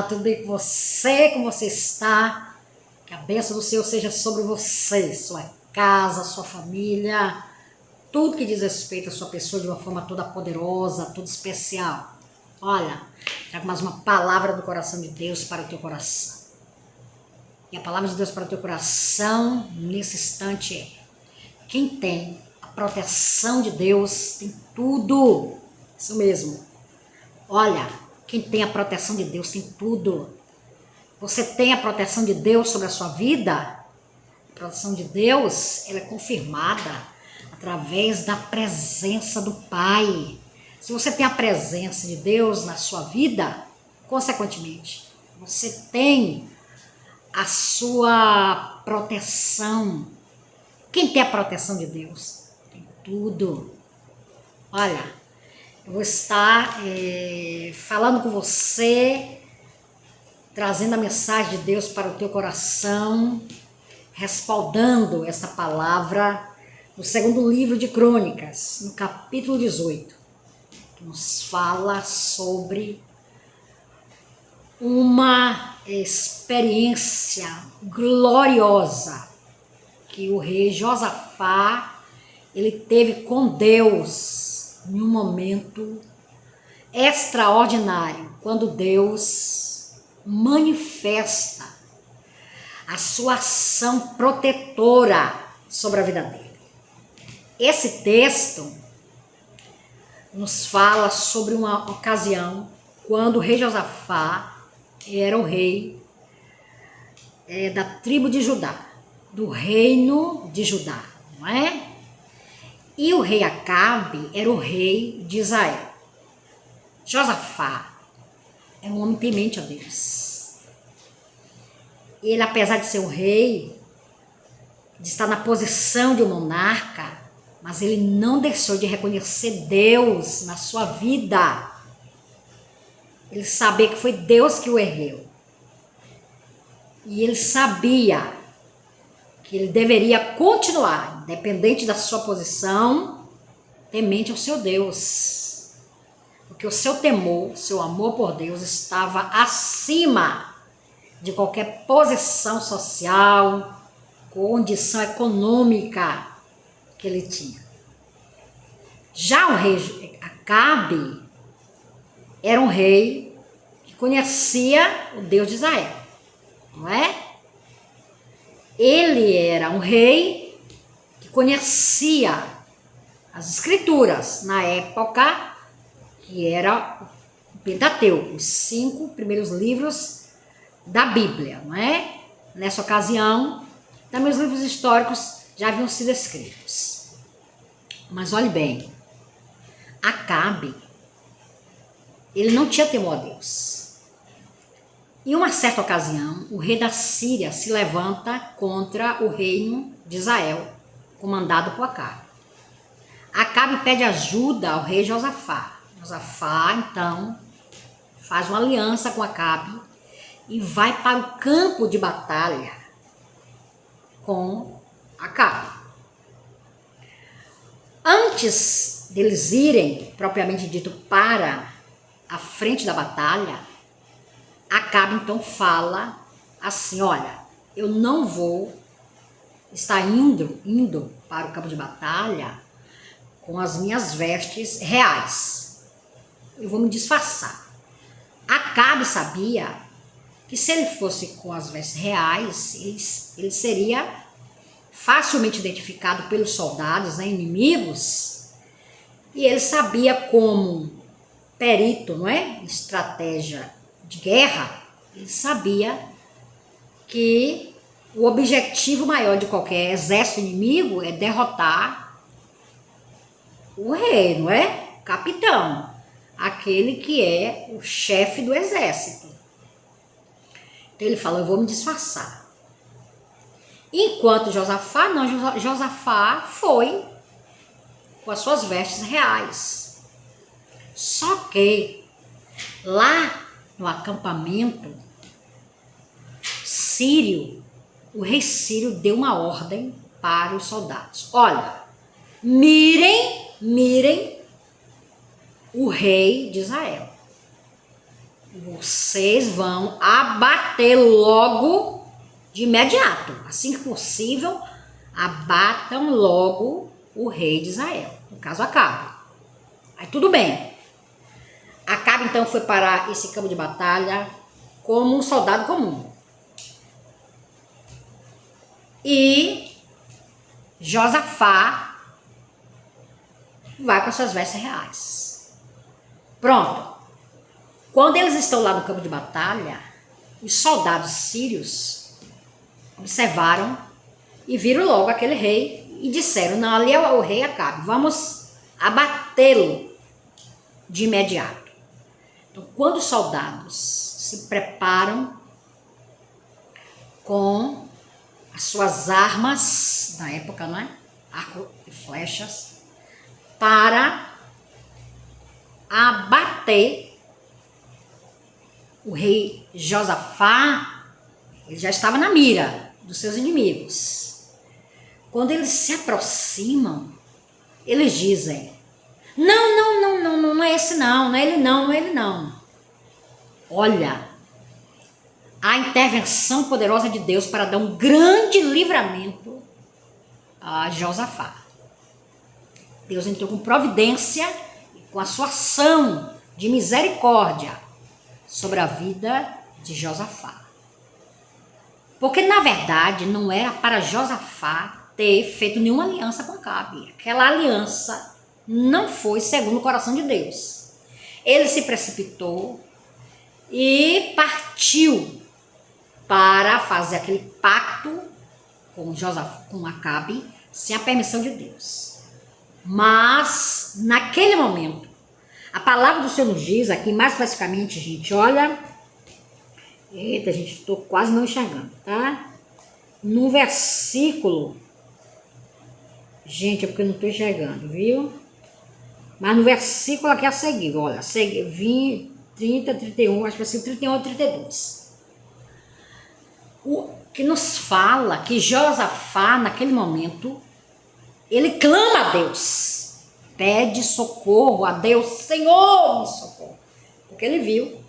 Olá, tudo bem com você? Como você está? Que a bênção do Senhor seja sobre você, sua casa, sua família, tudo que diz respeito à sua pessoa de uma forma toda poderosa, toda especial. Olha, trago mais uma palavra do coração de Deus para o teu coração. E a palavra de Deus para o teu coração, nesse instante, é: quem tem a proteção de Deus tem tudo. Isso mesmo. Olha, quem tem a proteção de Deus tem tudo. Você tem a proteção de Deus sobre a sua vida? A proteção de Deus, ela é confirmada através da presença do Pai. Se você tem a presença de Deus na sua vida, consequentemente, você tem a sua proteção. Quem tem a proteção de Deus tem tudo. Olha, eu vou estar falando com você, trazendo a mensagem de Deus para o teu coração, respaldando essa palavra no segundo livro de Crônicas, no capítulo 18, que nos fala sobre uma experiência gloriosa que o rei Josafá ele teve com Deus em um momento extraordinário, quando Deus manifesta a sua ação protetora sobre a vida dele. Esse texto nos fala sobre uma ocasião quando o rei Josafá era o rei da tribo de Judá, do reino de Judá, não é? E o rei Acabe era o rei de Israel. Josafá é um homem temente a Deus. Ele, apesar de ser um rei, de estar na posição de um monarca, mas ele não deixou de reconhecer Deus na sua vida. Ele sabia que foi Deus que o ergueu. E ele sabia que ele deveria continuar, independente da sua posição, temente ao seu Deus. Porque o seu temor, seu amor por Deus estava acima de qualquer posição social, condição econômica que ele tinha. Já o rei Acabe era um rei que conhecia o Deus de Israel, não é? Ele era um rei que conhecia as escrituras na época, que era o Pentateuco, os 5 primeiros livros da Bíblia, não é? Nessa ocasião, também os livros históricos já haviam sido escritos. Mas olhe bem, Acabe, ele não tinha temor a Deus. Em uma certa ocasião, o rei da Síria se levanta contra o reino de Israel, comandado por Acabe. Acabe pede ajuda ao rei Josafá. Josafá, então, faz uma aliança com Acabe e vai para o campo de batalha com Acabe. Antes deles irem, propriamente dito, para a frente da batalha, Acabe então fala assim: olha, eu não vou estar indo para o campo de batalha com as minhas vestes reais. Eu vou me disfarçar. Acabe sabia que se ele fosse com as vestes reais, ele seria facilmente identificado pelos soldados, né, inimigos, e ele sabia, como perito, não é? Estratégia de guerra, ele sabia que o objetivo maior de qualquer exército inimigo é derrotar o rei, não é? O capitão, aquele que é o chefe do exército. Então ele falou: eu vou me disfarçar. Enquanto Josafá não, Josafá foi com as suas vestes reais. Só que lá no acampamento sírio, o rei sírio deu uma ordem para os soldados: olha, mirem o rei de Israel. Vocês vão abater logo de imediato. Assim que possível, abatam logo o rei de Israel. No caso, Acabe. Aí tudo bem. Acabe então foi para esse campo de batalha como um soldado comum. E Josafá vai com as suas vestes reais. Pronto. Quando eles estão lá no campo de batalha, os soldados sírios observaram e viram logo aquele rei e disseram: não, ali é o rei Acabe, vamos abatê-lo de imediato. Então, quando os soldados se preparam com as suas armas da época, não é? Arco e flechas, para abater o rei Josafá, ele já estava na mira dos seus inimigos. Quando eles se aproximam, eles dizem: não é esse não é ele não. Olha, a intervenção poderosa de Deus para dar um grande livramento a Josafá. Deus entrou com providência e com a sua ação de misericórdia sobre a vida de Josafá. Porque, na verdade, não era para Josafá ter feito nenhuma aliança com Acabe. Aquela aliança não foi segundo o coração de Deus. Ele se precipitou e partiu para fazer aquele pacto com Acabe sem a permissão de Deus. Mas, naquele momento, a palavra do Senhor nos diz aqui, mais especificamente, gente, olha... Eita, gente, estou quase não enxergando, tá? No versículo... Gente, é porque eu não estou enxergando, viu? Mas no versículo aqui a seguir, olha, 20, 30, 31, acho que vai ser 31 ou 32. O que nos fala que Josafá, naquele momento, ele clama a Deus, pede socorro a Deus, Senhor, me socorro. Porque ele viu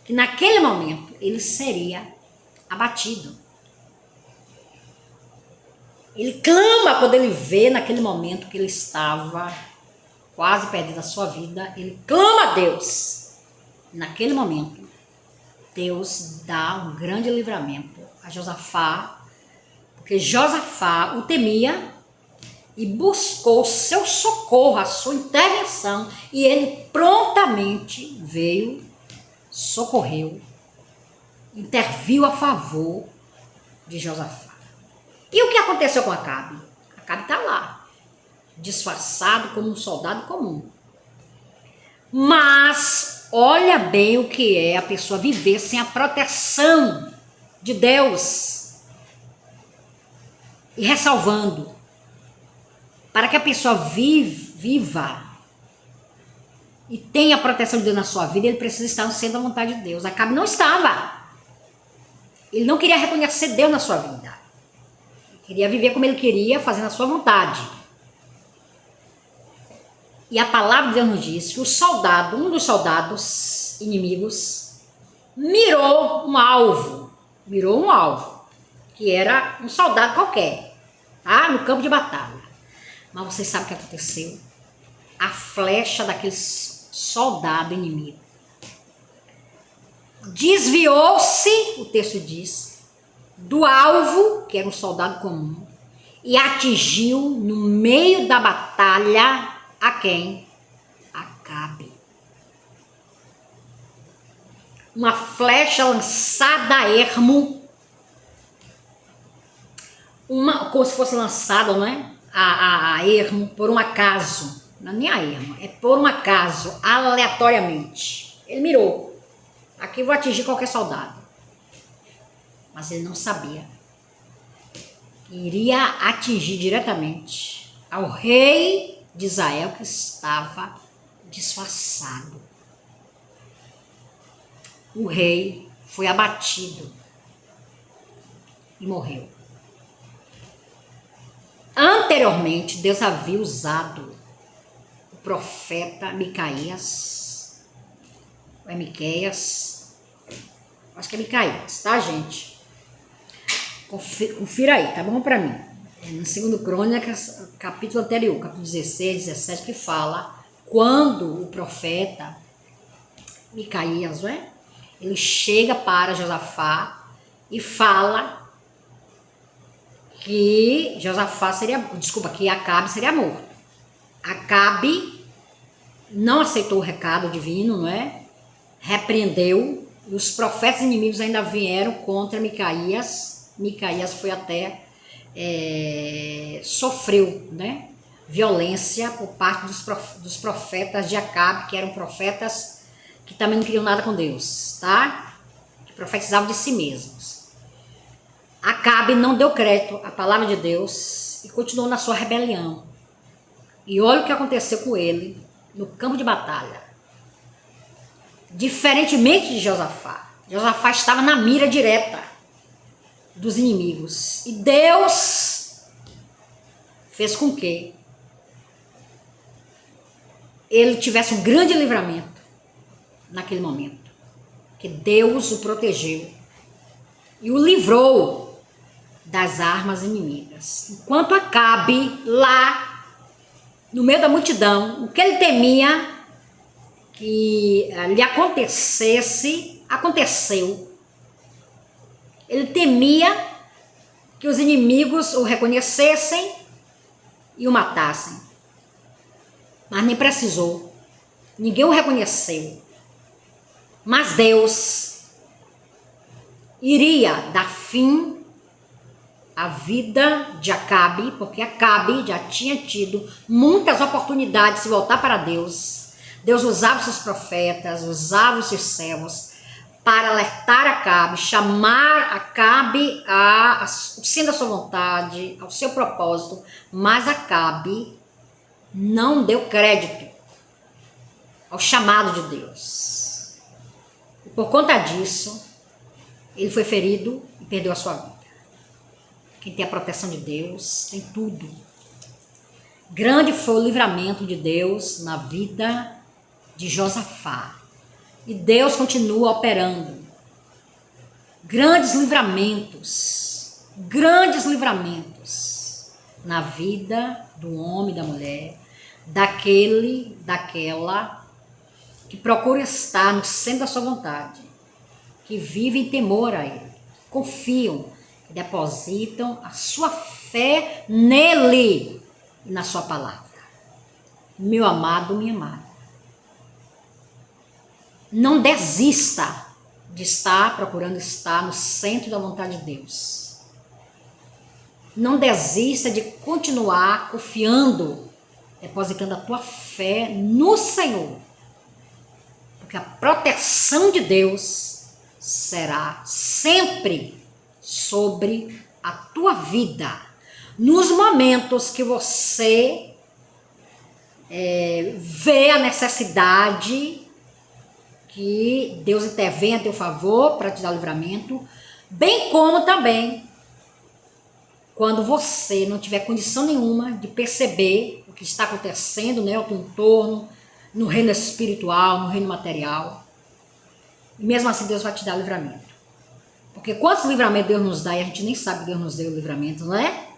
que naquele momento ele seria abatido. Ele clama quando ele vê naquele momento que ele estava quase perdendo a sua vida, ele clama a Deus. Naquele momento, Deus dá um grande livramento a Josafá, porque Josafá o temia e buscou seu socorro, a sua intervenção, e ele prontamente veio, socorreu, interviu a favor de Josafá. E o que aconteceu com Acabe? Acabe está lá, disfarçado como um soldado comum. Mas olha bem o que é a pessoa viver sem a proteção de Deus. E ressalvando, para que a pessoa viva e tenha a proteção de Deus na sua vida, ele precisa estar no centro da vontade de Deus. Acabe não estava. Ele não queria reconhecer Deus na sua vida. Ele queria viver como ele queria, fazendo a sua vontade. E a palavra de Deus nos diz que um dos soldados inimigos, mirou um alvo, que era um soldado qualquer, tá? No campo de batalha. Mas vocês sabem o que aconteceu? A flecha daquele soldado inimigo desviou-se, o texto diz, do alvo, que era um soldado comum, e atingiu no meio da batalha a quem? Acabe. Uma flecha lançada a ermo, como se fosse lançada, não é? A ermo por um acaso, não é nem a ermo, é por um acaso, aleatoriamente. Ele mirou. Aqui eu vou atingir qualquer soldado. Mas ele não sabia que iria atingir diretamente ao rei de Israel, que estava disfarçado. O rei foi abatido e morreu. Anteriormente, Deus havia usado o profeta Micaías Ou é Miqueias? Acho que é Micaías, tá, gente? Confira aí, tá bom pra mim? No 2 Crônicas, capítulo anterior, capítulo 16, 17, que fala quando o profeta Micaías, não é? Ele chega para Josafá e fala que que Acabe seria morto. Acabe não aceitou o recado divino, não é? Repreendeu, e os profetas inimigos ainda vieram contra Micaías. Micaías foi até sofreu, né, violência por parte dos profetas de Acabe, que eram profetas que também não queriam nada com Deus, tá? Que profetizavam de si mesmos. Acabe não deu crédito à palavra de Deus e continuou na sua rebelião. E olha o que aconteceu com ele no campo de batalha. Diferentemente de Josafá, Josafá estava na mira direta dos inimigos. E Deus fez com que ele tivesse um grande livramento naquele momento. Que Deus o protegeu e o livrou das armas inimigas. Enquanto Acabe, lá no meio da multidão, o que ele temia que lhe acontecesse, aconteceu. Ele temia que os inimigos o reconhecessem e o matassem. Mas nem precisou. Ninguém o reconheceu. Mas Deus iria dar fim à vida de Acabe, porque Acabe já tinha tido muitas oportunidades de se voltar para Deus. Deus usava os seus profetas, usava os seus servos para alertar Acabe, chamar Acabe ao centro da sua vontade, ao seu propósito, mas Acabe não deu crédito ao chamado de Deus. E por conta disso, ele foi ferido e perdeu a sua vida. Quem tem a proteção de Deus tem tudo. Grande foi o livramento de Deus na vida de Josafá. E Deus continua operando. Grandes livramentos na vida do homem e da mulher, daquela que procura estar no centro da sua vontade, que vive em temor a Ele, confiam, depositam a sua fé nele e na sua palavra. Meu amado, minha amada, não desista de procurando estar no centro da vontade de Deus. Não desista de continuar confiando, depositando a tua fé no Senhor. Porque a proteção de Deus será sempre sobre a tua vida. Nos momentos que você vê a necessidade que Deus intervenha a teu favor para te dar livramento, bem como também quando você não tiver condição nenhuma de perceber o que está acontecendo, né, ao teu entorno, no reino espiritual, no reino material. E mesmo assim Deus vai te dar livramento. Porque quantos livramentos Deus nos dá e a gente nem sabe que Deus nos deu o livramento, não é?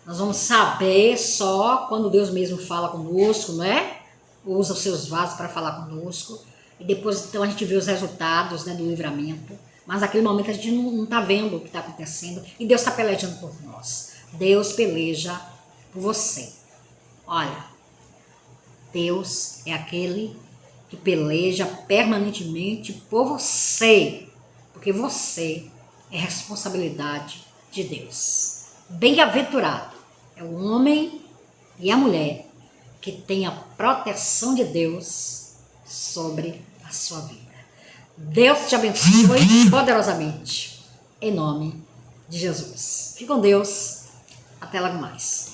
Nós vamos saber só quando Deus mesmo fala conosco, não é? Usa os seus vasos para falar conosco. E depois então a gente vê os resultados, né, do livramento. Mas naquele momento a gente não está vendo o que está acontecendo. E Deus está pelejando por nós. Deus peleja por você. Olha, Deus é aquele que peleja permanentemente por você. Porque você é responsabilidade de Deus. Bem-aventurado é o homem e a mulher que tem a proteção de Deus sobre a sua vida. Deus te abençoe poderosamente, em nome de Jesus. Fique com Deus, até logo mais.